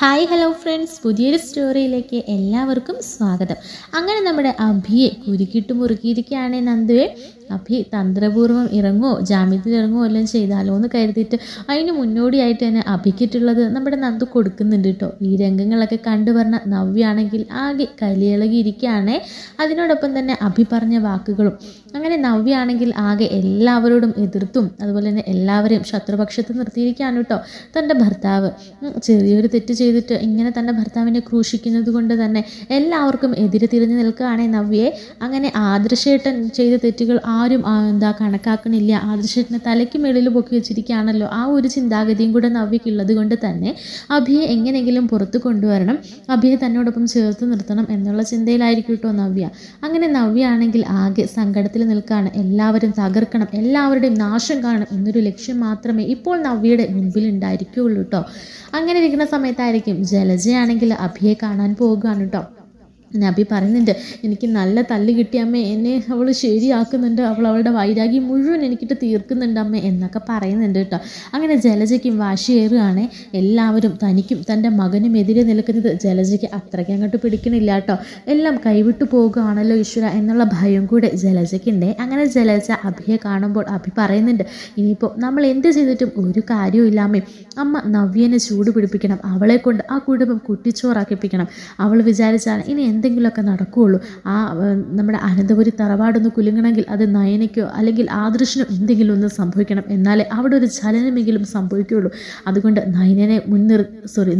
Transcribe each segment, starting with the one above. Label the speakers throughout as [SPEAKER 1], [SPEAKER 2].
[SPEAKER 1] Hi hello friends, പുതിയൊരു സ്റ്റോറിയിലേക്ക് എല്ലാവർക്കും സ്വാഗതം. അങ്ങനെ നമ്മുടെ അഭിയെ കുരുക്കിട്ട് മുറുക്കിയിരിക്കുകയാണ് നന്ദുവെ. അഭി തന്ത്രപൂർവ്വം ഇറങ്ങുമോ, ജാമ്യത്തിൽ ഇറങ്ങുമോ എല്ലാം ചെയ്താലോ എന്ന് കരുതിയിട്ട് അതിന് മുന്നോടിയായിട്ട് തന്നെ അഭിക്കിട്ടുള്ളത് നമ്മുടെ നന്ദു കൊടുക്കുന്നുണ്ട് കേട്ടോ. ഈ രംഗങ്ങളൊക്കെ കണ്ടു പറഞ്ഞ നവ്യാണെങ്കിൽ ആകെ കലിയിളകിയിരിക്കുകയാണ്. അതിനോടൊപ്പം തന്നെ അഭി പറഞ്ഞ വാക്കുകളും. അങ്ങനെ നവ്യാണെങ്കിൽ ആകെ എല്ലാവരോടും എതിർത്തും അതുപോലെ തന്നെ എല്ലാവരെയും ശത്രുപക്ഷത്ത് നിർത്തിയിരിക്കുകയാണ് കേട്ടോ. തൻ്റെ ഭർത്താവ് ചെറിയൊരു തെറ്റ് ചെയ്തിട്ട് ഇങ്ങനെ തൻ്റെ ഭർത്താവിനെ ക്രൂശിക്കുന്നത് കൊണ്ട് തന്നെ എല്ലാവർക്കും എതിരെ തിരിഞ്ഞു നിൽക്കുകയാണ് നവ്യയെ. അങ്ങനെ ആദർശേട്ടൻ ചെയ്ത തെറ്റുകൾ ആരും കണക്കാക്കണില്ല, ആദർശേട്ടനെ തലയ്ക്ക് മേളിൽ പൊക്കി വെച്ചിരിക്കുകയാണല്ലോ. ആ ഒരു ചിന്താഗതിയും കൂടെ നവ്യക്കുള്ളത് കൊണ്ട് തന്നെ അഭിയെ എങ്ങനെയെങ്കിലും പുറത്ത് കൊണ്ടുവരണം, അഭിയെ തന്നോടൊപ്പം ചേർത്ത് നിർത്തണം എന്നുള്ള ചിന്തയിലായിരിക്കും കേട്ടോ നവ്യ. അങ്ങനെ നവ്യ ആണെങ്കിൽ ആകെ സങ്കടത്തിൽ നിൽക്കുകയാണ്. എല്ലാവരും തകർക്കണം, എല്ലാവരുടെയും നാശം കാണണം എന്നൊരു ലക്ഷ്യം മാത്രമേ ഇപ്പോൾ നവ്യയുടെ മുൻപിൽ ഉണ്ടായിരിക്കുകയുള്ളൂ കേട്ടോ. അങ്ങനെ ഇരിക്കുന്ന സമയത്തായിരിക്കും ജലജയാണെങ്കിൽ അഭിയെ കാണാൻ പോവുകയാണ് കേട്ടോ. അഭി പറയുന്നുണ്ട്, എനിക്ക് നല്ല തല്ല് കിട്ടിയ അമ്മ, എന്നെ അവൾ ശരിയാക്കുന്നുണ്ട്, അവളുടെ വൈരാഗ്യം മുഴുവൻ എനിക്കിട്ട് തീർക്കുന്നുണ്ട് അമ്മ എന്നൊക്കെ പറയുന്നുണ്ട് കേട്ടോ. അങ്ങനെ ജലജയ്ക്കും വാശിയേറുകയാണ്. എല്ലാവരും തനിക്കും തൻ്റെ മകനും എതിരെ നിൽക്കുന്നത് ജലജയ്ക്ക് അത്രയ്ക്ക് അങ്ങോട്ട് പിടിക്കണില്ല കേട്ടോ. എല്ലാം കൈവിട്ടു പോകുകയാണല്ലോ ഈശ്വര എന്നുള്ള ഭയം കൂടെ ജലജയ്ക്കുണ്ട്. അങ്ങനെ ജലജ അഭിയെ കാണുമ്പോൾ അഭി പറയുന്നുണ്ട്, ഇനിയിപ്പോൾ നമ്മൾ എന്ത് ചെയ്തിട്ടും ഒരു കാര്യമില്ലാമേ, അമ്മ നവ്യനെ ചൂട് പിടിപ്പിക്കണം, അവളെ കൊണ്ട് ആ കുടുംബം കുട്ടിച്ചോറാക്കിപ്പിക്കണം. അവൾ വിചാരിച്ചാൽ ഇനി എന്തെങ്കിലുമൊക്കെ നടക്കുകയുള്ളൂ. നമ്മുടെ അനന്തപുരി തറവാടൊന്ന് കുലുങ്ങണമെങ്കിൽ അത് നയനയ്ക്കോ അല്ലെങ്കിൽ ആദർശനോ എന്തെങ്കിലും ഒന്ന് സംഭവിക്കണം, എന്നാലേ അവിടെ ഒരു ചലനമെങ്കിലും സംഭവിക്കുകയുള്ളൂ. അതുകൊണ്ട്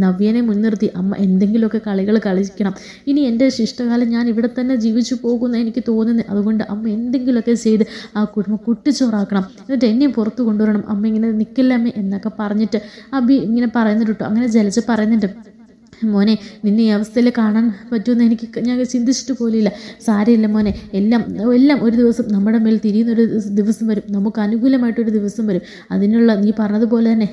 [SPEAKER 1] നവ്യനെ മുൻനിർത്തി അമ്മ എന്തെങ്കിലുമൊക്കെ കളികൾ കളിക്കണം. ഇനി എൻ്റെ ശിഷ്ടകാലം ഞാൻ ഇവിടെ തന്നെ ജീവിച്ചു പോകുന്ന എനിക്ക് തോന്നുന്നത്. അതുകൊണ്ട് അമ്മ എന്തെങ്കിലുമൊക്കെ ചെയ്ത് ആ കുടുംബം കുട്ടിച്ചോറാക്കണം, എന്നിട്ട് എന്നെ പുറത്ത് കൊണ്ടുവരണം, അമ്മ ഇങ്ങനെ നിൽക്കില്ലമ്മേ എന്നൊക്കെ പറഞ്ഞിട്ട് അഭി ഇങ്ങനെ പറയുന്നുണ്ട് കേട്ടോ. അങ്ങനെ ജലജ പറയുന്നുണ്ട്, മോനെ നിന്നെ ഈ അവസ്ഥയിൽ കാണാൻ പറ്റുമെന്ന് ഞാൻ ചിന്തിച്ചിട്ട് പോലില്ല. സാരമില്ല മോനെ, എല്ലാം ഒരു ദിവസം നമ്മുടെ മേൽ തിരിയുന്നൊരു ദിവസം വരും, നമുക്ക് അനുകൂലമായിട്ടൊരു ദിവസം വരും. അതിനുള്ള നീ പറഞ്ഞതുപോലെ തന്നെ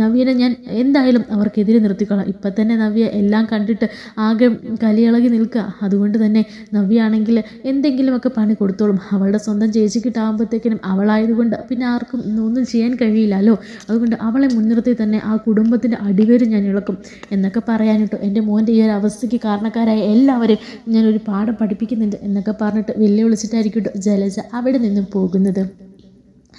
[SPEAKER 1] നവ്യനെ ഞാൻ എന്തായാലും അവർക്കെതിരെ നിർത്തിക്കൊള്ളാം. ഇപ്പം തന്നെ നവ്യ എല്ലാം കണ്ടിട്ട് ആകെ കലിയിളകി നിൽക്കുക. അതുകൊണ്ട് തന്നെ നവ്യ ആണെങ്കിൽ എന്തെങ്കിലുമൊക്കെ പണി കൊടുത്തോളും. അവളുടെ സ്വന്തം ചേച്ചിക്കിട്ടാകുമ്പോഴത്തേക്കിനും അവളായതുകൊണ്ട് പിന്നെ ആർക്കും ഒന്നും ചെയ്യാൻ കഴിയില്ലല്ലോ. അതുകൊണ്ട് അവളെ മുൻനിർത്തി തന്നെ ആ കുടുംബത്തിൻ്റെ അടിവേര് ഞാൻ ഇളക്കും എന്നൊക്കെ പറയാനിട്ടോ. എൻ്റെ മോൻ്റെ ഈ ഒരു അവസ്ഥയ്ക്ക് കാരണക്കാരായ എല്ലാവരെയും ഞാനൊരു പാഠം പഠിപ്പിക്കുന്നുണ്ട് എന്നൊക്കെ പറഞ്ഞിട്ട് വെല്ലുവിളിച്ചിട്ടായിരിക്കും ജലജ അവിടെ നിന്നും പോകുന്നത്.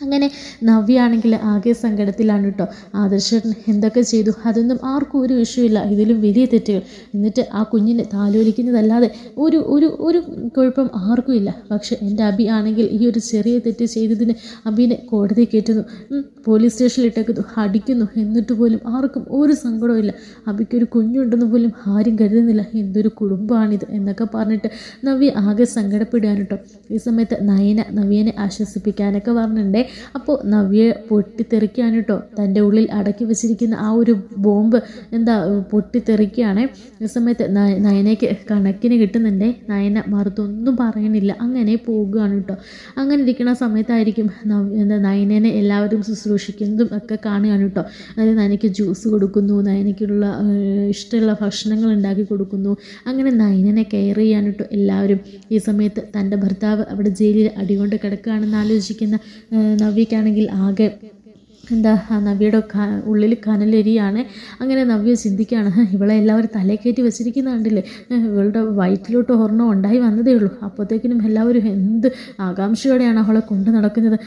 [SPEAKER 1] അങ്ങനെ നവ്യാണെങ്കിൽ ആകെ സങ്കടത്തിലാണ് കേട്ടോ. ആദർശേട്ടൻ എന്തൊക്കെ ചെയ്തു അതൊന്നും ആർക്കും ഒരു വിഷയമില്ല, ഇതിലും വലിയ തെറ്റുകൾ. എന്നിട്ട് ആ കുഞ്ഞിനെ താലോലിക്കുന്നതല്ലാതെ ഒരു ഒരു ഒരു കുഴപ്പം ആർക്കും ഇല്ല. പക്ഷെ എൻ്റെ അഭി ആണെങ്കിൽ ഈ ഒരു ചെറിയ തെറ്റ് ചെയ്തതിന് അഭിനെ കോടതി കയറ്റുന്നു, പോലീസ് സ്റ്റേഷനിൽ ഇട്ടേക്കുന്നു, അടിക്കുന്നു. എന്നിട്ട് പോലും ആർക്കും ഒരു സങ്കടവും ഇല്ല. അഭിക്കൊരു കുഞ്ഞുണ്ടെന്ന് പോലും ആരും കരുതുന്നില്ല. എന്തൊരു കുടുംബമാണിത് എന്നൊക്കെ പറഞ്ഞിട്ട് നവ്യ ആകെ സങ്കടപ്പെടുകയാണ് കേട്ടോ. ഈ സമയത്ത് നവ്യനെ ആശ്വസിപ്പിക്കാനൊക്കെ പറഞ്ഞിട്ടുണ്ടേ. അപ്പോൾ നവ്യ പൊട്ടിത്തെറിക്കുകയാണ് കേട്ടോ. തൻ്റെ ഉള്ളിൽ അടക്കി വെച്ചിരിക്കുന്ന ആ ഒരു ബോംബ് പൊട്ടിത്തെറിക്കുകയാണ്. ഈ സമയത്ത് നയനയ്ക്ക് കണക്കിന് കിട്ടുന്നുണ്ടേ. നയന മറുത്തൊന്നും പറയണില്ല, അങ്ങനെ പോകുകയാണ് കേട്ടോ. അങ്ങനെ ഇരിക്കുന്ന സമയത്തായിരിക്കും നയനനെ എല്ലാവരും ശുശ്രൂഷിക്കുന്നതും ഒക്കെ കാണുകയാണ് കേട്ടോ. അതായത് നയനയ്ക്ക് ജ്യൂസ് കൊടുക്കുന്നു, നയനയ്ക്കുള്ള ഇഷ്ടമുള്ള ഭക്ഷണങ്ങൾ ഉണ്ടാക്കി കൊടുക്കുന്നു. അങ്ങനെ നയനനെ കെയർ ചെയ്യാൻ കേട്ടോ എല്ലാവരും. ഈ സമയത്ത് തൻ്റെ ഭർത്താവ് അവിടെ ജയിലിൽ അടികൊണ്ട് കിടക്കുകയാണെന്ന് ആലോചിക്കുന്ന നവ്യക്കാണെങ്കിൽ ആകെ നവ്യയുടെ ഉള്ളിൽ കനലെരിയാണ്. അങ്ങനെ നവ്യ ചിന്തിക്കുകയാണ്, ഇവളെ എല്ലാവരും തലക്കയറ്റി വെച്ചിരിക്കുന്ന കണ്ടില്ലേ, ഇവളുടെ വയറ്റിലോട്ട് ഒരെണ്ണം ഉണ്ടായി വന്നതേ ഉള്ളൂ. അപ്പോഴത്തേക്കിനും എല്ലാവരും എന്ത് ആകാംക്ഷയോടെയാണ് അവളെ കൊണ്ട് നടക്കുന്നത്.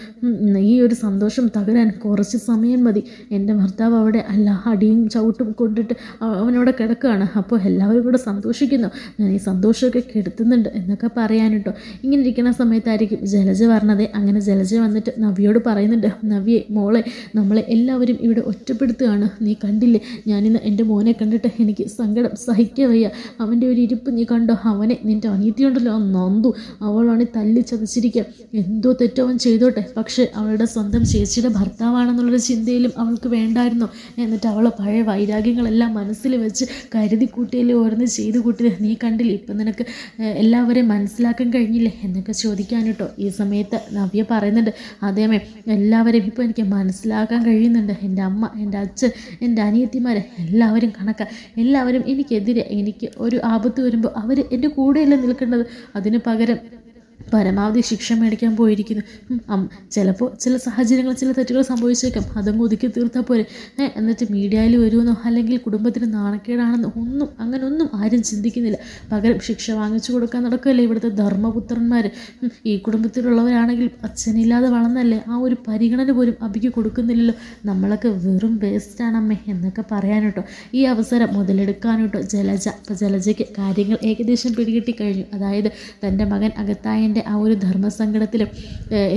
[SPEAKER 1] ഈ ഒരു സന്തോഷം തകരാൻ കുറച്ച് സമയം മതി. എൻ്റെ ഭർത്താവ് അവിടെ അടിയും ചവിട്ടും കൊണ്ടിട്ട് അവനവിടെ കിടക്കുകയാണ്. അപ്പോൾ എല്ലാവരും കൂടെ സന്തോഷിക്കുന്നു, ഞാൻ ഈ സന്തോഷമൊക്കെ കെടുത്തുന്നുണ്ട് എന്നൊക്കെ പറയാനിട്ടോ. ഇങ്ങനെ ഇരിക്കുന്ന സമയത്തായിരിക്കും ജലജ പറഞ്ഞത്. അങ്ങനെ ജലജ വന്നിട്ട് നവ്യയോട് പറയുന്നുണ്ട്, നവ്യേ മോളെ, നമ്മളെ എല്ലാവരും ഇവിടെ ഒറ്റപ്പെടുത്തുകയാണ്. നീ കണ്ടില്ലേ, ഞാനിന്ന് എൻ്റെ മോനെ കണ്ടിട്ട് എനിക്ക് സങ്കടം സഹിക്കാൻ വയ്യ. അവൻ്റെ ഒരു ഇരിപ്പ് നീ കണ്ടോ? അവനെ നിൻ്റെ അനിയത്തിയുണ്ടല്ലോ നന്ദു, അവളാണ് തല്ലി ചതച്ചിരിക്കുക. എന്തോ തെറ്റോ അവൻ ചെയ്തോട്ടെ, പക്ഷേ അവളുടെ സ്വന്തം ചേച്ചിയുടെ ഭർത്താവാണെന്നുള്ളൊരു ചിന്തയിലും അവൾക്ക് വേണ്ടായിരുന്നു. എന്നിട്ട് അവളെ പഴയ വൈരാഗ്യങ്ങളെല്ലാം മനസ്സിൽ വെച്ച് കരുതി കൂട്ടിയല്ലേ ഓരോന്ന് ചെയ്ത് കൂട്ടിയത്. നീ കണ്ടില്ലേ, ഇപ്പം നിനക്ക് എല്ലാവരെയും മനസ്സിലാക്കാൻ കഴിഞ്ഞില്ലേ എന്നൊക്കെ ചോദിക്കാൻ കേട്ടോ. ഈ സമയത്ത് നവ്യ പറയുന്നുണ്ട്, അതേമേ എല്ലാവരെയും ഇപ്പോൾ എനിക്ക് മനസ്സിലാക്കാൻ കഴിയുന്നുണ്ട്. എൻ്റെ അമ്മ, എൻ്റെ അച്ഛൻ, എൻ്റെ അനിയത്തിമാരെ എല്ലാവരും കണക്കാണ്. എല്ലാവരും എനിക്കെതിരെ, എനിക്ക് ഒരു ആപത്ത് വരുമ്പോൾ അവർ എൻ്റെ കൂടെയല്ല നിൽക്കേണ്ടത്. അതിന് പകരം
[SPEAKER 2] പരമാവധി ശിക്ഷ മേടിക്കാൻ പോയിരിക്കുന്നു. ചിലപ്പോൾ ചില സാഹചര്യങ്ങൾ ചില തെറ്റുകൾ സംഭവിച്ചേക്കാം, അതങ്ങ് ഒതുക്കി തീർത്താൽ പോരെ. എന്നിട്ട് മീഡിയയിൽ വരുമെന്നോ അല്ലെങ്കിൽ കുടുംബത്തിന് നാണക്കേടാണെന്നോ അങ്ങനൊന്നും ആരും ചിന്തിക്കുന്നില്ല. പകരം ശിക്ഷ വാങ്ങിച്ചു കൊടുക്കാൻ നടക്കുകയല്ലേ ഇവിടുത്തെ ധർമ്മപുത്രന്മാർ. ഈ കുടുംബത്തിലുള്ളവരാണെങ്കിൽ അച്ഛനില്ലാതെ വളർന്നല്ലേ, ആ ഒരു പരിഗണന പോലും അഭിക്ക് കൊടുക്കുന്നില്ലല്ലോ. നമ്മളൊക്കെ വെറും വേസ്റ്റാണമ്മേ എന്നൊക്കെ പറയാനോട്ടോ ഈ അവസരം മുതലെടുക്കാനോട്ടോ ജലജ. അപ്പോൾ ജലജയ്ക്ക് കാര്യങ്ങൾ ഏകദേശം പിടികിട്ടി കഴിഞ്ഞു. അതായത് തൻ്റെ മകൻ അകത്തായൻ്റെ ആ ഒരു ധർമ്മസങ്കടത്തിലും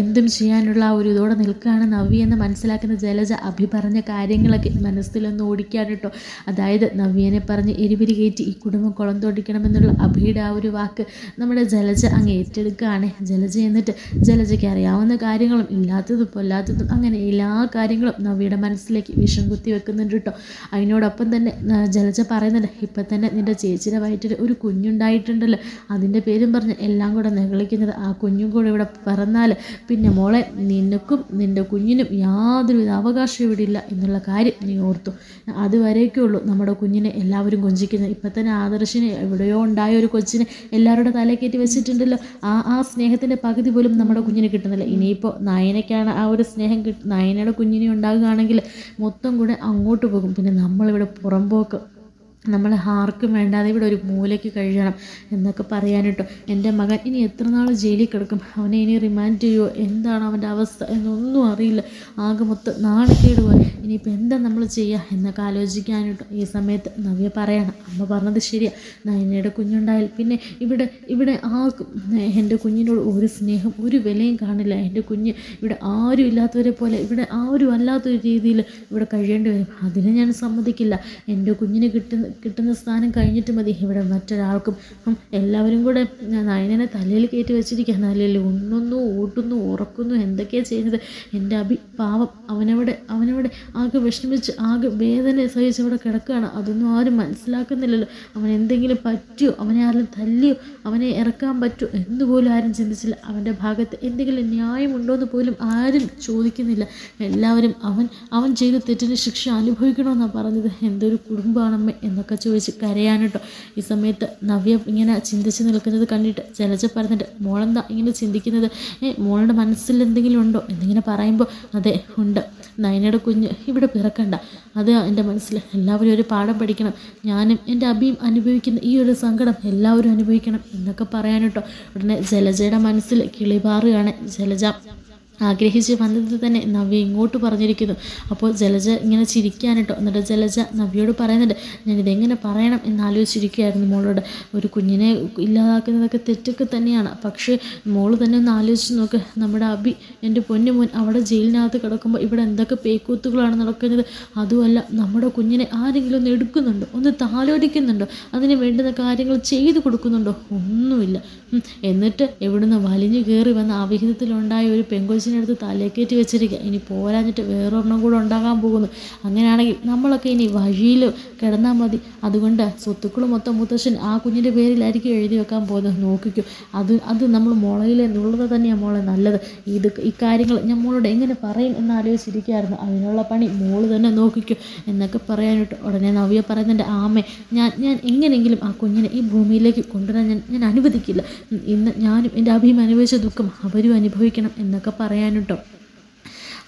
[SPEAKER 2] എന്തും ചെയ്യാനുള്ള ആ ഒരു ഇതോടെ നിൽക്കുകയാണ് നവ്യ എന്ന് മനസ്സിലാക്കുന്ന ജലജ അഭി പറഞ്ഞ കാര്യങ്ങളൊക്കെ മനസ്സിലൊന്ന് ഓടിക്കാനിട്ടോ. അതായത് നവ്യനെ പറഞ്ഞ് എരിപിരി കയറ്റി ഈ കുടുംബം കുളം തോടിക്കണമെന്നുള്ള അഭിയുടെ ആ ഒരു വാക്ക് നമ്മുടെ ജലജ അങ്ങ് ഏറ്റെടുക്കുകയാണ്. ജലജ എന്നിട്ട് ജലജയ്ക്ക് അറിയാവുന്ന കാര്യങ്ങളും ഇല്ലാത്തതും പൊല്ലാത്തതും അങ്ങനെ എല്ലാ കാര്യങ്ങളും നവ്യയുടെ മനസ്സിലേക്ക് വിഷം കുത്തി വെക്കുന്നുണ്ട് കേട്ടോ. അതിനോടൊപ്പം തന്നെ ജലജ പറയുന്നുണ്ട്, ഇപ്പം തന്നെ നിൻ്റെ ചേച്ചിയുടെ വയറ്റിൽ ഒരു കുഞ്ഞുണ്ടായിട്ടുണ്ടല്ലോ, അതിൻ്റെ പേരും പറഞ്ഞ് എല്ലാം കൂടെ നെകളിക്കുന്നത്. ആ കുഞ്ഞും കൂടെ ഇവിടെ പിറന്നാൽ പിന്നെ മോളെ നിനക്കും നിൻ്റെ കുഞ്ഞിനും യാതൊരുവിധ അവകാശം ഇവിടെ ഇല്ല എന്നുള്ള കാര്യം നീ ഓർത്തു. അതുവരേക്കേ ഉള്ളൂ നമ്മുടെ കുഞ്ഞിനെ എല്ലാവരും കൊഞ്ചിക്കുന്നത്. ഇപ്പം തന്നെ ആദർശിന് എവിടെയോ ഉണ്ടായ ഒരു കൊച്ചിനെ എല്ലാവരുടെ തലക്കേറ്റി വെച്ചിട്ടുണ്ടല്ലോ. ആ സ്നേഹത്തിൻ്റെ പകുതി പോലും നമ്മുടെ കുഞ്ഞിന് കിട്ടുന്നില്ല. ഇനിയിപ്പോൾ നയനയ്ക്കാണ് ആ ഒരു സ്നേഹം നയനയുടെ കുഞ്ഞിനെ ഉണ്ടാകുകയാണെങ്കിൽ മൊത്തം കൂടെ അങ്ങോട്ട് പോകും. പിന്നെ നമ്മളിവിടെ പുറമ്പോക്ക്, നമ്മൾ ആർക്കും വേണ്ടാതെ ഇവിടെ ഒരു മൂലയ്ക്ക് കഴിയണം എന്നൊക്കെ പറയാനിട്ടോ. എൻ്റെ മകൻ ഇനി എത്ര നാൾ ജയിലിൽ കിടക്കും, അവനെ ഇനി റിമാൻഡ് ചെയ്യുമോ, എന്താണ് അവൻ്റെ അവസ്ഥ എന്നൊന്നും അറിയില്ല. ആകെ മൊത്തം നാണക്കേട് പോയി. ഇനിയിപ്പോൾ എന്താ നമ്മൾ ചെയ്യുക എന്നൊക്കെ ആലോചിക്കാനിട്ടോ. ഈ സമയത്ത് നവ്യ പറയണം, അമ്മ പറഞ്ഞത് ശരിയാണ്, നയനയുടെ കുഞ്ഞുണ്ടായാൽ പിന്നെ ഇവിടെ ആർക്കും എൻ്റെ കുഞ്ഞിനോട് ഒരു സ്നേഹം ഒരു വിലയും കാണില്ല. എൻ്റെ കുഞ്ഞ് ഇവിടെ ആരും ഇല്ലാത്തവരെ പോലെ ഇവിടെ ആരും അല്ലാത്തൊരു രീതിയിൽ ഇവിടെ കഴിയേണ്ടി വരും. അതിന് ഞാൻ സമ്മതിക്കില്ല. എൻ്റെ കുഞ്ഞിന് കിട്ടുന്ന സ്ഥാനം കഴിഞ്ഞിട്ട് മതി ഇവിടെ മറ്റൊരാൾക്കും. എല്ലാവരും കൂടെ നയനനെ തലയിൽ കയറ്റി വെച്ചിരിക്കുക, നല്ലയിൽ ഉണ്ണുന്നു ഊട്ടുന്നു ഉറക്കുന്നു എന്തൊക്കെയാണ് ചെയ്യുന്നത്. എൻ്റെ അഭി പാവം അവനവിടെ ആകെ വിഷമിച്ച് ആകെ വേദന സഹിച്ച് അവിടെ കിടക്കുകയാണ്. അതൊന്നും ആരും മനസ്സിലാക്കുന്നില്ലല്ലോ. അവൻ എന്തെങ്കിലും പറ്റിയോ, അവനെ ആരും തല്ലിയോ, അവനെ ഇറക്കാൻ പറ്റുമോ എന്നുപോലും ആരും ചിന്തിച്ചില്ല. അവൻ്റെ ഭാഗത്ത് എന്തെങ്കിലും ന്യായമുണ്ടോ എന്ന് പോലും ആരും ചോദിക്കുന്നില്ല. എല്ലാവരും അവൻ ചെയ്ത തെറ്റിന് ശിക്ഷ അനുഭവിക്കണമെന്നാണ് പറഞ്ഞത്. എന്തൊരു കുടുംബമാണമ്മേ എന്നൊക്കെ ചോദിച്ച് കരയാനിട്ടോ. ഈ സമയത്ത് നവ്യ ഇങ്ങനെ ചിന്തിച്ച് നിൽക്കുന്നത് കണ്ടിട്ട് ജലജ പറഞ്ഞിട്ട്, മോളെന്താ ഇങ്ങനെ ചിന്തിക്കുന്നത്, മോളുടെ മനസ്സിൽ എന്തെങ്കിലും ഉണ്ടോ എന്നിങ്ങനെ പറയുമ്പോൾ അതെ ഉണ്ട്, നയനയുടെ കുഞ്ഞ് ഇവിടെ പിറക്കണ്ട, അത് എൻ്റെ മനസ്സിൽ. എല്ലാവരും ഒരു പാഠം പഠിക്കണം, ഞാനും എൻ്റെ അഭിയും അനുഭവിക്കുന്ന ഈ ഒരു സങ്കടം എല്ലാവരും അനുഭവിക്കണം എന്നൊക്കെ പറയാനിട്ടോ. ഉടനെ ജലജയുടെ മനസ്സിൽ കിളിപാറുകയാണ്. ജലജ ആഗ്രഹിച്ച് വന്നത് തന്നെ നവ്യ ഇങ്ങോട്ട് പറഞ്ഞിരിക്കുന്നു. അപ്പോൾ ജലജ ഇങ്ങനെ ചിരിക്കാനിട്ടോ. എന്നിട്ട് ജലജ നവ്യയോട് പറയുന്നുണ്ട്, ഞാനിതെങ്ങനെ പറയണം എന്നാലോചിച്ചിരിക്കുകയായിരുന്നു മോളോട്. ഒരു കുഞ്ഞിനെ ഇല്ലാതാക്കുന്നതൊക്കെ തെറ്റൊക്കെ തന്നെയാണ്, പക്ഷേ മോള് തന്നെ ഒന്ന് ആലോചിച്ച് നോക്ക്, നമ്മുടെ അഭി എൻ്റെ പൊന്നു മോൻ അവിടെ ജയിലിനകത്ത് കിടക്കുമ്പോൾ ഇവിടെ എന്തൊക്കെ പേക്കൂത്തുകളാണ് നടക്കുന്നത്. അതുമല്ല നമ്മുടെ കുഞ്ഞിനെ ആരെങ്കിലും ഒന്ന് എടുക്കുന്നുണ്ടോ, ഒന്ന് താലോടിക്കുന്നുണ്ടോ, അതിന് വേണ്ടുന്ന കാര്യങ്ങൾ ചെയ്തു കൊടുക്കുന്നുണ്ടോ, ഒന്നുമില്ല. എന്നിട്ട് എവിടുന്ന് വലിഞ്ഞു കയറി വന്ന അവിഹിതത്തിലുണ്ടായ ഒരു പെങ്കൊച്ചിനടുത്ത് തലേക്കേറ്റി വെച്ചിരിക്കുക. ഇനി പോരാഞ്ഞിട്ട് വേറൊരെണ്ണം കൂടെ ഉണ്ടാകാൻ പോകുന്നു. അങ്ങനെയാണെങ്കിൽ നമ്മളൊക്കെ ഇനി വഴിയിൽ കിടന്നാൽ മതി. അതുകൊണ്ട് സ്വത്തുക്കൾ മൊത്തം മുത്തശ്ശൻ ആ കുഞ്ഞിൻ്റെ പേരിലായിരിക്കും എഴുതി വെക്കാൻ പോകുന്നത്. നോക്കിക്കോ, അത് നമ്മൾ മുളയിലെ നുള്ളത് തന്നെയാണ് മോളെ നല്ലത്. ഈ കാര്യങ്ങൾ ഞാൻ മോളോട് എങ്ങനെ പറയും എന്നാലോചിച്ചിരിക്കുകയായിരുന്നു. അതിനുള്ള പണി മോള് തന്നെ നോക്കിക്കോ എന്നൊക്കെ പറയാനിട്ട് ഉടനെ നവ്യ പറയുന്നുണ്ട്, ആമേ ഞാൻ എങ്ങനെയെങ്കിലും ആ കുഞ്ഞിനെ ഈ ഭൂമിയിലേക്ക് കൊണ്ടുവരാൻ ഞാൻ അനുവദിക്കില്ല. ഇന്ന് ഞാനും എൻ്റെ അഭിയും അനുഭവിച്ച ദുഃഖം അവരും അനുഭവിക്കണം എന്നൊക്കെ പറയാനിട്ടോ.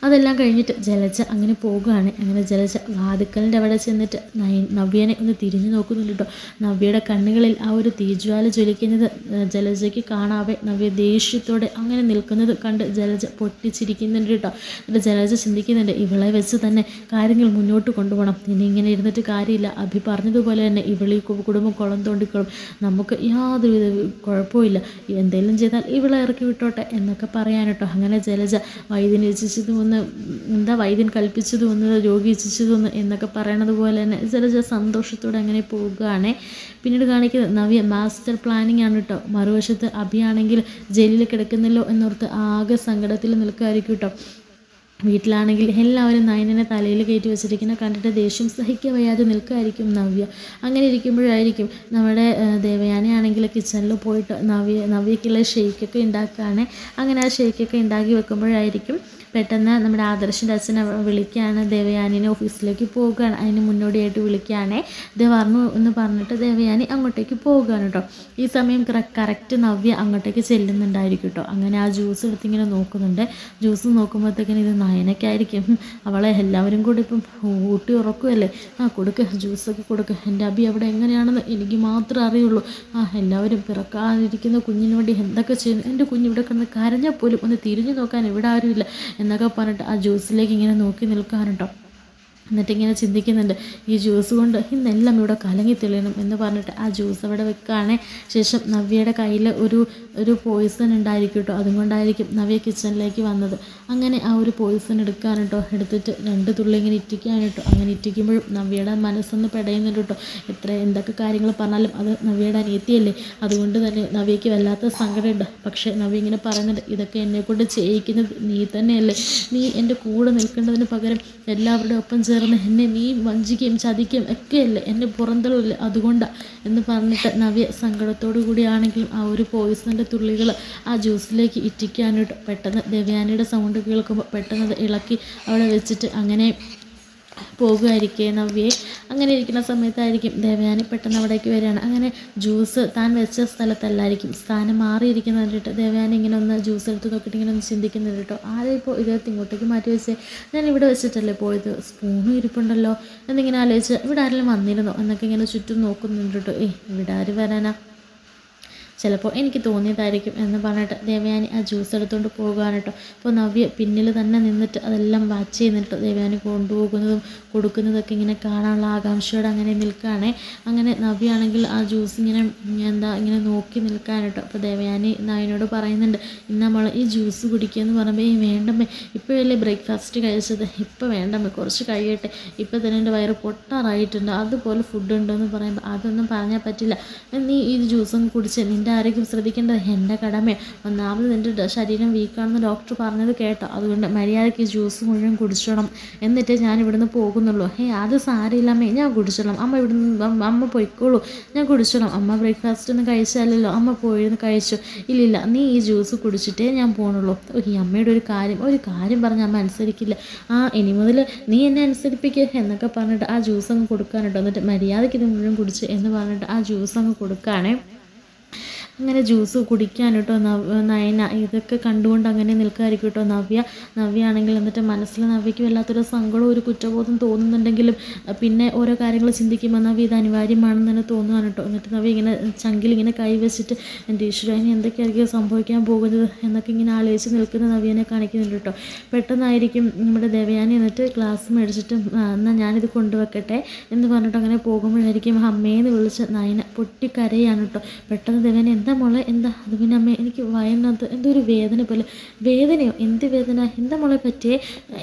[SPEAKER 2] അതെല്ലാം കഴിഞ്ഞിട്ട് ജലജ അങ്ങനെ പോകുകയാണ്. അങ്ങനെ ജലജ വാതിക്കലിൻ്റെ അവിടെ ചെന്നിട്ട് നവ്യനെ ഒന്ന് തിരിഞ്ഞു നോക്കുന്നുണ്ട് കേട്ടോ. നവ്യയുടെ കണ്ണുകളിൽ ആ ഒരു തീജ്വാല ജ്വലിക്കുന്നത് ജലജയ്ക്ക് കാണാതെ നവ്യ ദേഷ്യത്തോടെ അങ്ങനെ നിൽക്കുന്നത് കണ്ട് ജലജ പൊട്ടിച്ചിരിക്കുന്നുണ്ട് കേട്ടോ. എന്നിട്ട് ജലജ ചിന്തിക്കുന്നുണ്ട്, ഇവളെ വെച്ച് തന്നെ കാര്യങ്ങൾ മുന്നോട്ട് കൊണ്ടുപോകണം. ഇനി ഇങ്ങനെ ഇരുന്നിട്ട് കാര്യമില്ല. അഭി പറഞ്ഞതുപോലെ തന്നെ ഇവളീ കുടുംബം കുളം തോണ്ടിക്കോളും, നമുക്ക് യാതൊരുവിധ കുഴപ്പമില്ല, എന്തെങ്കിലും ചെയ്താൽ ഇവളെ ഇറക്കി വിട്ടോട്ടെ എന്നൊക്കെ പറയാനട്ടോ. അങ്ങനെ ജലജ വൈദ്യൻ ഇച്ഛിച്ചതും വൈദ്യൻ കൽപ്പിച്ചതും ഒന്ന് രോഗി ഇച്ഛിച്ചതൊന്ന് എന്നൊക്കെ പറയണത് പോലെ തന്നെ ജലജ സന്തോഷത്തോടെ അങ്ങനെ പോവുകയാണ്. പിന്നീട് കാണിക്കുന്നത് നവ്യ മാസ്റ്റർ പ്ലാനിങ് ആണ് കേട്ടോ. മറുവശത്ത് അഭിയാണെങ്കിൽ ജയിലിൽ കിടക്കുന്നല്ലോ എന്നോർത്ത് ആകെ സങ്കടത്തിൽ നിൽക്കുമായിരിക്കും കേട്ടോ. വീട്ടിലാണെങ്കിൽ എല്ലാവരും നയനനെ തലയിൽ കയറ്റി വെച്ചിരിക്കുന്ന കണ്ടിട്ട് ദേഷ്യം സഹിക്കാൻ വയ്യാതെ നിൽക്കുമായിരിക്കും നവ്യ. അങ്ങനെ ഇരിക്കുമ്പോഴായിരിക്കും നമ്മുടെ ദേവയാനയാണെങ്കിൽ കിച്ചണിൽ പോയിട്ട് നവ്യക്കുള്ള ഷേക്കൊക്കെ ഉണ്ടാക്കുകയാണ്. അങ്ങനെ ആ ഷേക്കൊക്കെ ഉണ്ടാക്കി വെക്കുമ്പോഴായിരിക്കും
[SPEAKER 1] പെട്ടെന്ന് നമ്മുടെ ആദർശിൻ്റെ അച്ഛൻ വിളിക്കുകയാണ്, ദേവയാനിനെ ഓഫീസിലേക്ക് പോവുകയാണ്. അതിന് മുന്നോടിയായിട്ട് വിളിക്കുകയാണേ, ഇത് പറഞ്ഞു എന്ന് പറഞ്ഞിട്ട് ദേവയാനി അങ്ങോട്ടേക്ക് പോവുകയാണ് കേട്ടോ. ഈ സമയം കറക്റ്റ് നവ്യ അങ്ങോട്ടേക്ക് ചെല്ലുന്നുണ്ടായിരിക്കും കേട്ടോ. അങ്ങനെ ആ ജ്യൂസ് എടുത്തിങ്ങനെ നോക്കുന്നുണ്ട്. ജ്യൂസ് നോക്കുമ്പോഴത്തേക്കിന് ഇത് നയനയ്ക്കായിരിക്കും. അവളെ എല്ലാവരും കൂടി ഇപ്പം ഊട്ടി ഉറക്കുമല്ലേ, കൊടുക്ക് ജ്യൂസൊക്കെ കൊടുക്ക്, എൻ്റെ അബി അവിടെ എങ്ങനെയാണെന്ന് എനിക്ക് മാത്രമേ അറിയുള്ളൂ. എല്ലാവരും പിറക്കാതിരിക്കുന്ന കുഞ്ഞിന് വേണ്ടി എന്തൊക്കെ ചെയ്യുന്നു, എൻ്റെ കുഞ്ഞ് ഇവിടെ കിടന്ന് കരഞ്ഞാൽ പോലും ഒന്ന് തിരിഞ്ഞു നോക്കാൻ ഇവിടെ ആരുമില്ല എന്നൊക്കെ പറഞ്ഞിട്ട് ആ ജ്യൂസിലേക്ക് ഇങ്ങനെ നോക്കി നിൽക്കാനുണ്ടോ. എന്നിട്ടിങ്ങനെ ചിന്തിക്കുന്നുണ്ട്, ഈ ജ്യൂസ് കൊണ്ട് ഇന്നെല്ലാം ഇവിടെ കലങ്ങി തെളിയണം എന്ന് പറഞ്ഞിട്ട് ആ ജ്യൂസ് അവിടെ വെക്കുകയാണേ. ശേഷം നവ്യയുടെ കയ്യിൽ ഒരു പോയിസൺ ഉണ്ടായിരിക്കും കേട്ടോ. അതുകൊണ്ടായിരിക്കും നവ്യ കിച്ചണിലേക്ക് വന്നത്. അങ്ങനെ ആ ഒരു പോയിസൺ എടുക്കാൻ കേട്ടോ, എടുത്തിട്ട് 2 തുള്ളി ഇങ്ങനെ ഇറ്റിക്കാൻ കേട്ടോ. അങ്ങനെ ഇറ്റിക്കുമ്പോഴും നവ്യയുടെ മനസ്സൊന്ന് പെടയുന്നുണ്ട് കേട്ടോ. എന്തൊക്കെ കാര്യങ്ങൾ പറഞ്ഞാലും അത് നവ്യയുടെ അനിയത്തിയല്ലേ, അതുകൊണ്ട് തന്നെ നവ്യയ്ക്ക് വല്ലാത്ത സങ്കടമുണ്ട്. പക്ഷേ നവ്യ ഇങ്ങനെ പറയുന്നുണ്ട്, ഇതൊക്കെ എന്നെക്കൊണ്ട് ചെയ്യിക്കുന്നത് നീ തന്നെയല്ലേ, നീ എൻ്റെ കൂടെ നിൽക്കേണ്ടതിന് പകരം എല്ലാവരുടെ ഒപ്പം ചേർന്ന് എന്നെ നീ വഞ്ചിക്കുകയും ചതിക്കുകയും ഒക്കെയല്ലേ, എന്നെ പുറന്തള്ളില്ല, അതുകൊണ്ടാണ് എന്ന് പറഞ്ഞിട്ട് നവ്യ സങ്കടത്തോടു കൂടിയാണെങ്കിലും ആ ഒരു പോയിസണിൻ്റെ തുള്ളികൾ ആ ജ്യൂസിലേക്ക് ഇറ്റിക്കാനായിട്ട് പെട്ടെന്ന് ദേവയാനിയുടെ സൗണ്ട് കേൾക്കുമ്പോൾ പെട്ടെന്ന് അത് ഇളക്കി അവിടെ വെച്ചിട്ട് അങ്ങനെ പോകുമായിരിക്കേ നവ്യയെ. അങ്ങനെ ഇരിക്കുന്ന സമയത്തായിരിക്കും ദേവയാനി പെട്ടെന്ന് അവിടേക്ക് വരികയാണ്. അങ്ങനെ ജ്യൂസ് താൻ വെച്ച സ്ഥലത്തല്ലായിരിക്കും, സ്ഥാനം മാറിയിരിക്കുന്നത് കണ്ടിട്ട് ദേവയാനി ഇങ്ങനെ ഒന്ന് ജ്യൂസ് എടുത്ത് നോക്കിയിട്ട് ഇങ്ങനെ ഒന്ന് ചിന്തിക്കുന്നുണ്ട് കേട്ടോ. ആരെ ഇപ്പോൾ ഇതെടുത്ത് ഇങ്ങോട്ടേക്ക് മാറ്റി വെച്ചേ, ഞാൻ ഇവിടെ വെച്ചിട്ടല്ലേ പോയത്, സ്പൂണും ഇരിപ്പുണ്ടല്ലോ എന്നിങ്ങനെ ആലോചിച്ച് ഇവിടെ ആരെങ്കിലും വന്നിരുന്നോ എന്നൊക്കെ ഇങ്ങനെ ചുറ്റും നോക്കുന്നുണ്ട് കേട്ടോ. ഇവിടെ ആര് വരാനാ, ചിലപ്പോൾ എനിക്ക് തോന്നിയതായിരിക്കും എന്ന് പറഞ്ഞിട്ട് ദേവയാനി ആ ജ്യൂസ് എടുത്തുകൊണ്ട് പോകുകയാണ് കേട്ടോ. അപ്പോൾ നവ്യ പിന്നിൽ തന്നെ നിന്നിട്ട് അതെല്ലാം വാച്ച് ചെയ്യുന്നിട്ട് ദേവയാനി കൊണ്ടുപോകുന്നതും കൊടുക്കുന്നതൊക്കെ ഇങ്ങനെ കാണാനുള്ള ആകാംക്ഷയോടെ അങ്ങനെ നിൽക്കുകയാണേ. അങ്ങനെ നവ്യ ആണെങ്കിൽ ആ ജ്യൂസ് ഇങ്ങനെ ഇങ്ങനെ നോക്കി നിൽക്കാൻ കേട്ടോ. അപ്പോൾ ദേവയാനി നയനോട് പറയുന്നുണ്ട്, ഇന്ന് നമ്മൾ ഈ ജ്യൂസ് കുടിക്കുകയെന്ന് പറയുമ്പോൾ വേണ്ടമ്മേ, ഇപ്പോഴല്ലേ ബ്രേക്ക്ഫാസ്റ്റ് കഴിച്ചത്, ഇപ്പോൾ വേണ്ടമ്മേ, കുറച്ച് കഴിയട്ടെ, ഇപ്പോൾ തന്നെ എൻ്റെ വയറ് പൊട്ടാറായിട്ടുണ്ട്, അതുപോലെ ഫുഡ് ഉണ്ടെന്ന് പറയുമ്പോൾ അതൊന്നും പറഞ്ഞാൽ പറ്റില്ല, നീ ഈ ജ്യൂസും കുടിച്ച് നിൻ്റെ ആരോഗ്യം ശ്രദ്ധിക്കേണ്ടത് എൻ്റെ കടമയാണ്. ഒന്നാമത് നിൻ്റെ ശരീരം വീക്കാണെന്ന് ഡോക്ടർ പറഞ്ഞത് കേട്ടോ, അതുകൊണ്ട് മര്യാദയ്ക്ക് ജ്യൂസ് മുഴുവൻ കുടിച്ചോണം, എന്നിട്ട് ഞാൻ ഇവിടുന്ന് പോകുന്നുള്ളൂ. അത് സാരമില്ലമ്മേ, ഞാൻ കുടിച്ചോളാം, അമ്മ പോയിക്കോളൂ, ഞാൻ കുടിച്ചോളാം, അമ്മ ബ്രേക്ക്ഫാസ്റ്റ് ഒന്നും കഴിച്ചാലല്ലോ, അമ്മ പോയിരുന്നു കഴിച്ചു, ഇല്ലില്ല നീ ഈ ജ്യൂസ് കുടിച്ചിട്ടേ ഞാൻ പോകണുള്ളൂ. ഈ അമ്മയുടെ ഒരു കാര്യം പറഞ്ഞ് അമ്മ അനുസരിക്കില്ല, ഇനി മുതൽ നീ എന്നെ അനുസരിപ്പിക്കുക എന്നൊക്കെ പറഞ്ഞിട്ട് ആ ജ്യൂസ് അങ്ങ് കൊടുക്കാനുണ്ടോ. എന്നിട്ട് മര്യാദയ്ക്ക് ഇത് മുഴുവൻ കുടിച്ച് എന്ന് പറഞ്ഞിട്ട് ആ ജ്യൂസ് അങ്ങ് കൊടുക്കുകയാണേ. അങ്ങനെ ജ്യൂസ് കുടിക്കാൻ കേട്ടോ നയന ഇതൊക്കെ കണ്ടുകൊണ്ട് അങ്ങനെ നിൽക്കാതിരിക്കും കേട്ടോ നവ്യ ആണെങ്കിൽ. എന്നിട്ട് മനസ്സിൽ നവ്യയ്ക്ക് വല്ലാത്തൊരു സങ്കടവും ഒരു കുറ്റബോധം തോന്നുന്നുണ്ടെങ്കിലും പിന്നെ ഓരോ കാര്യങ്ങൾ ചിന്തിക്കുമ്പോൾ നവ്യ ഇത് അനിവാര്യമാണെന്ന് തന്നെ തോന്നുകയാണ് കേട്ടോ. എന്നിട്ട് നവ്യ ഇങ്ങനെ ചങ്കിൽ ഇങ്ങനെ കൈവച്ചിട്ട് എൻ്റെ ഈശ്വര ഇനി എന്തൊക്കെയായിരിക്കും സംഭവിക്കാൻ പോകുന്നത് എന്നൊക്കെ ഇങ്ങനെ ആലോചിച്ച് നിൽക്കുന്ന നവ്യനെ കാണിക്കുന്നുണ്ട് കേട്ടോ. പെട്ടെന്നായിരിക്കും നമ്മുടെ ദേവയാനി എന്നിട്ട് ഗ്ലാസ് മേടിച്ചിട്ട് എന്നാൽ ഞാനിത് കൊണ്ടുവെക്കട്ടെ എന്ന് പറഞ്ഞിട്ട് അങ്ങനെ പോകുമ്പോഴായിരിക്കും അമ്മേന്ന് വിളിച്ച് നയന പൊട്ടിക്കരയാണ് കേട്ടോ. പെട്ടെന്ന് ദേവയാനി എന്താ മോളെ എന്താ, അത് പിന്നെ അമ്മേ എനിക്ക് വയറിനകത്ത് എന്തോ ഒരു വേദന പോലെ. വേദനയോ, എന്ത് വേദന, എന്താ മോളെ പറ്റിയേ,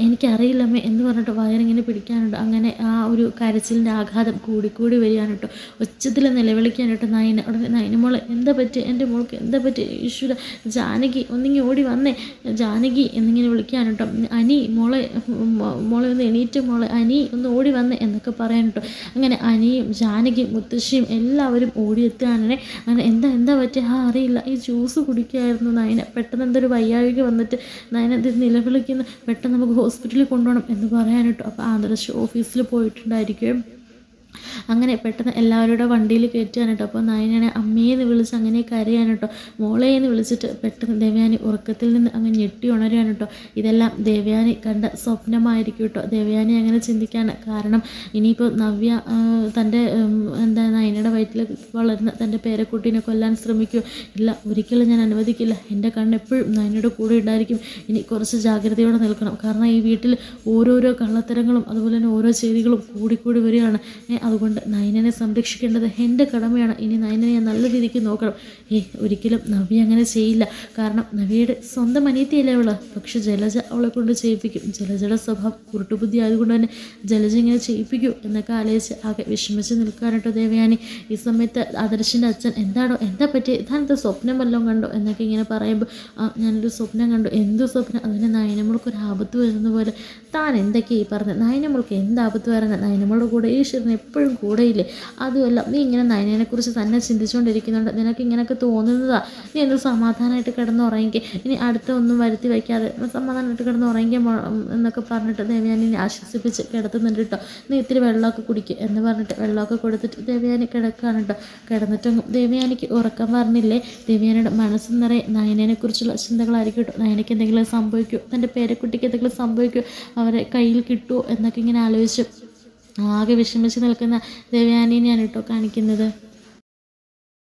[SPEAKER 1] എനിക്കറിയില്ല അമ്മേ എന്ന് പറഞ്ഞിട്ട് വയറിങ്ങനെ പിടിക്കാനുണ്ട്. അങ്ങനെ ആ ഒരു കരച്ചിലിൻ്റെ ആഘാതം കൂടിക്കൂടി വരികയാണ് കേട്ടോ. ഒച്ചത്തിൽ നിലവിളിക്കാൻ കേട്ടോ നയന. ഉടനെ നയന മോളെ എന്താ പറ്റി, എൻ്റെ മോൾക്ക് എന്താ പറ്റി, ഈശ്വര ജാനകി ഒന്നിങ്ങനെ ഓടി വന്നേ, ജാനകി എന്നിങ്ങനെ വിളിക്കാൻ കേട്ടോ. അനി മോളെ ഒന്ന് എണീറ്റ് മോളെ, അനി ഒന്ന് ഓടി വന്നേ എന്നൊക്കെ പറയാൻ കേട്ടോ. അങ്ങനെ അനിയും ജാനകിയും മുത്തശ്ശിയും എല്ലാവരും ഓടിയെത്തുകയാണെ. അങ്ങനെ എന്താ പറ്റി, അറിയില്ല, ഈ ജ്യൂസ് കുടിക്കുകയായിരുന്നു നയന. പെട്ടെന്ന് എന്തൊരു വയ്യാഴിക വന്നിട്ട് നയന ഇത് നിലവിളിക്കുന്നു, പെട്ടെന്ന് നമുക്ക് ഹോസ്പിറ്റലിൽ കൊണ്ടുപോകണം എന്ന് പറയാനിട്ടോ. അപ്പോൾ ആദർശ് ഓഫീസിൽ പോയിട്ടുണ്ടായിരിക്കും. അങ്ങനെ പെട്ടെന്ന് എല്ലാവരുടെ വണ്ടിയിൽ കയറ്റുകയാണ് കേട്ടോ. അപ്പോൾ നയനാണ് അമ്മയെന്ന് വിളിച്ച് അങ്ങനെ കരയാണ് കേട്ടോ. മോളേന്ന് വിളിച്ചിട്ട് പെട്ടെന്ന് ദേവയാനി ഉറക്കത്തിൽ നിന്ന് അങ്ങ് ഞെട്ടി ഉണരുകയാണ് കേട്ടോ. ഇതെല്ലാം ദേവയാനി കണ്ട സ്വപ്നമായിരിക്കും കേട്ടോ. ദേവയാനി അങ്ങനെ ചിന്തിക്കാണ്. കാരണം ഇനിയിപ്പോൾ നവ്യ തൻ്റെ നയനയുടെ വയറ്റിൽ വളർന്ന് തൻ്റെ പേരക്കുട്ടീനെ കൊല്ലാൻ ശ്രമിക്കുമോ, ഇല്ല, ഒരിക്കലും ഞാൻ അനുവദിക്കില്ല. എൻ്റെ കണ്ണെപ്പോഴും നയനയുടെ കൂടെ ഉണ്ടായിരിക്കും. ഇനി കുറച്ച് ജാഗ്രതയോടെ നിൽക്കണം. കാരണം ഈ വീട്ടിൽ ഓരോരോ കള്ളത്തരങ്ങളും അതുപോലെ തന്നെ ഓരോ ചെയ്തികളും കൂടിക്കൂടി വരികയാണ്. അതുകൊണ്ട് നയനനെ സംരക്ഷിക്കേണ്ടത് എൻ്റെ കടമയാണ്. ഇനി നയനനെ ഞാൻ നല്ല രീതിക്ക് നോക്കണം. ഒരിക്കലും നവ്യ അങ്ങനെ ചെയ്യില്ല. കാരണം നവ്യയുടെ സ്വന്തം അനിയത്തിയല്ലേ അവള്. പക്ഷെ ജലജ അവളെ കൊണ്ട് ചെയ്യിപ്പിക്കും. ജലജയുടെ സ്വഭാവം കുരുട്ടുബുദ്ധി ആയതുകൊണ്ട് തന്നെ ജലജ ഇങ്ങനെ ചെയ്യിപ്പിക്കൂ എന്നൊക്കെ ആലോചിച്ച് ആകെ വിഷമിച്ച് നിൽക്കാനായിട്ടോ ദേവയാനി. ഈ സമയത്ത് ആദർശിൻ്റെ അച്ഛൻ എന്താ പറ്റി, താനത്തെ സ്വപ്നം വല്ലതും കണ്ടോ എന്നൊക്കെ ഇങ്ങനെ പറയുമ്പോൾ ഞാനൊരു സ്വപ്നം കണ്ടു. എന്തു സ്വപ്നം, അതിന് നയനമ്മൾക്കൊരു ആപത്ത് വരുന്ന പോലെ. താൻ എന്തൊക്കെയായി പറഞ്ഞത്, നയനമ്മൾക്ക് എന്താപത്ത് വരുന്നത്, നയനമ്മളുടെ കൂടെ ഈശ്വരൻ എപ്പോഴും കൂടെയില്ലേ. അതുമല്ല നീ ഇങ്ങനെ നയനയെക്കുറിച്ച് തന്നെ ചിന്തിച്ചുകൊണ്ടിരിക്കുന്നുണ്ട്, നിനക്ക് ഇങ്ങനെയൊക്കെ തോന്നുന്നതാ. നീ എന്ത് സമാധാനമായിട്ട് കിടന്നുറങ്ങിക്കുക, ഇനി അടുത്ത ഒന്നും വരുത്തി വയ്ക്കാതെ സമാധാനമായിട്ട് കിടന്നുറങ്ങിക്കുക എന്നൊക്കെ പറഞ്ഞിട്ട് ദേവയാനി ആശ്വസിപ്പിച്ച് കിടത്തുന്നുണ്ട് കേട്ടോ. നീ ഇത്തിരി വെള്ളമൊക്കെ കുടിക്കുക എന്ന് പറഞ്ഞിട്ട് വെള്ളമൊക്കെ കൊടുത്തിട്ട് ദേവയാനി കിടക്കുകയാണ് കേട്ടോ. കിടന്നിട്ടൊന്നും ദേവയാനിക്ക് ഉറക്കം പറഞ്ഞില്ലേ. ദേവയാനിയുടെ മനസ്സിൽ നിറയെ നയനയെക്കുറിച്ചുള്ള ചിന്തകളായിരിക്കും കേട്ടോ. നയനയ്ക്ക് എന്തെങ്കിലും സംഭവിക്കുമോ, തൻ്റെ പേരക്കുട്ടിക്ക് എന്തെങ്കിലും സംഭവിക്കുമോ, അവരെ കയ്യിൽ കിട്ടുമോ എന്നൊക്കെ ഇങ്ങനെ ആലോചിച്ച് ആകെ വിഷമിച്ച് നിൽക്കുന്ന ദേവയാനിനെയാണ് കേട്ടോ കാണിക്കുന്നത്.